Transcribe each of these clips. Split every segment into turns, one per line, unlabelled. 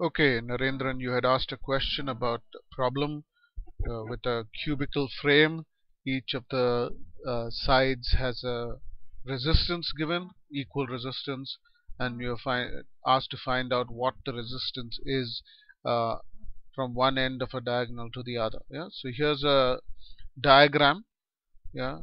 Okay, Narendran, you had asked a question about a problem with a cubical frame. Each of the sides has a resistance given, equal resistance, and you are asked to find out what the resistance is uh, from one end of a diagonal to the other. Yeah. So here's a diagram. Yeah.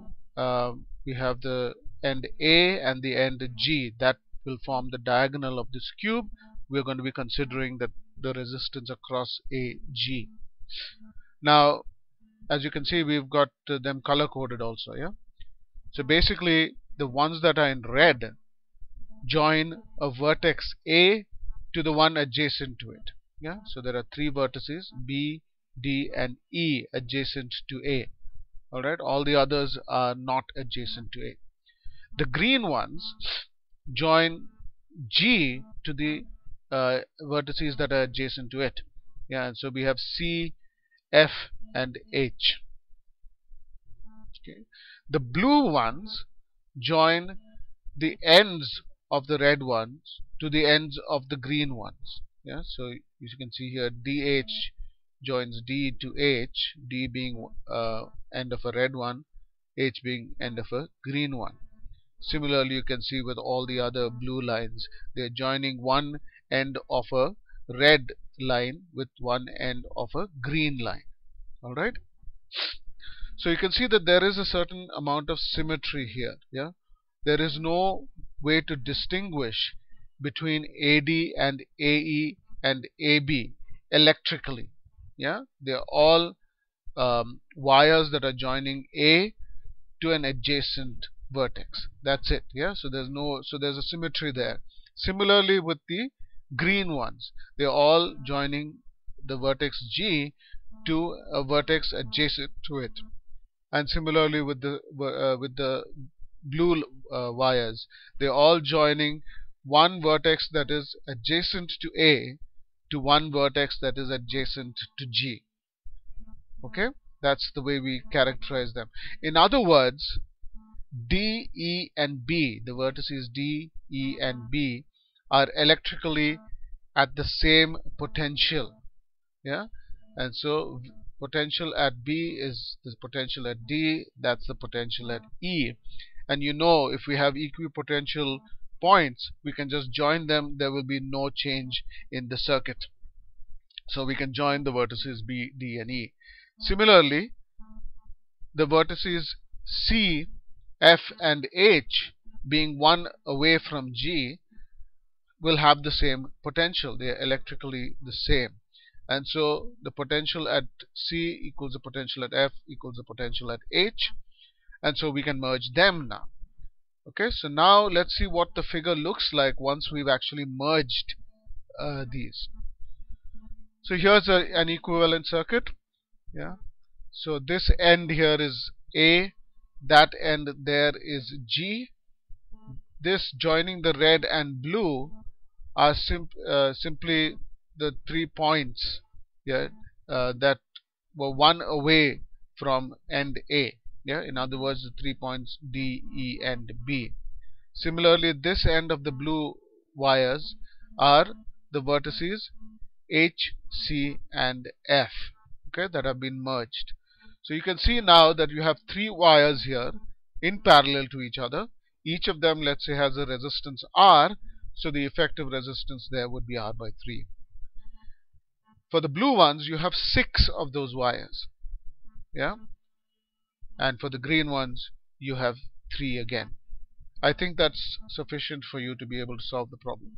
We have the end A and the end G that will form the diagonal of this cube. We're going to be considering the resistance across AG. Now, as you can see, we've got them color coded also. Yeah. So basically, the ones that are in red join a vertex A to the one adjacent to it. Yeah. So there are three vertices B, D, and E adjacent to A. Alright, all the others are not adjacent to A. The green ones join G to the vertices that are adjacent to it. Yeah, and so we have C, F, and H. Okay. The blue ones join the ends of the red ones to the ends of the green ones. Yeah, so as you can see here, DH joins D to H, D being end of a red one, H being end of a green one. Similarly, you can see with all the other blue lines, they are joining one end of a red line with one end of a green line. Alright. So you can see that there is a certain amount of symmetry here. Yeah, there is no way to distinguish between AD and AE and AB electrically. Yeah, they are all wires that are joining A to an adjacent vertex. That's it. Yeah, so there's a symmetry there. Similarly with the green ones, they are all joining the vertex G to a vertex adjacent to it. And similarly with the blue wires, they're all joining one vertex that is adjacent to A to one vertex that is adjacent to G. Okay, that's the way we characterize them. In other words, D, E, and B, the vertices D, E, and B are electrically at the same potential. Yeah, and so potential at B is the potential at D, that's the potential at E. And you know, if we have equipotential points, we can just join them, there will be no change in the circuit. So we can join the vertices B, D, and E. Similarly, the vertices C, F, and H being one away from G will have the same potential. They are electrically the same. And so the potential at C equals the potential at F equals the potential at H. And so we can merge them now. Okay, so now let's see what the figure looks like once we've actually merged these. So here's an equivalent circuit. Yeah. So this end here is A, that end there is G. This joining the red and blue are simply the 3 points, yeah, that were one away from end A. Yeah, in other words, the 3 points D, E, and B. Similarly, this end of the blue wires are the vertices H, C, and F. Okay, that have been merged. So you can see now that you have 3 wires here in parallel to each other. Each of them, let's say, has a resistance R. So the effective resistance there would be R by 3. For the blue ones, you have 6 of those wires. Yeah. And for the green ones, you have 3 again. I think that's sufficient for you to be able to solve the problem.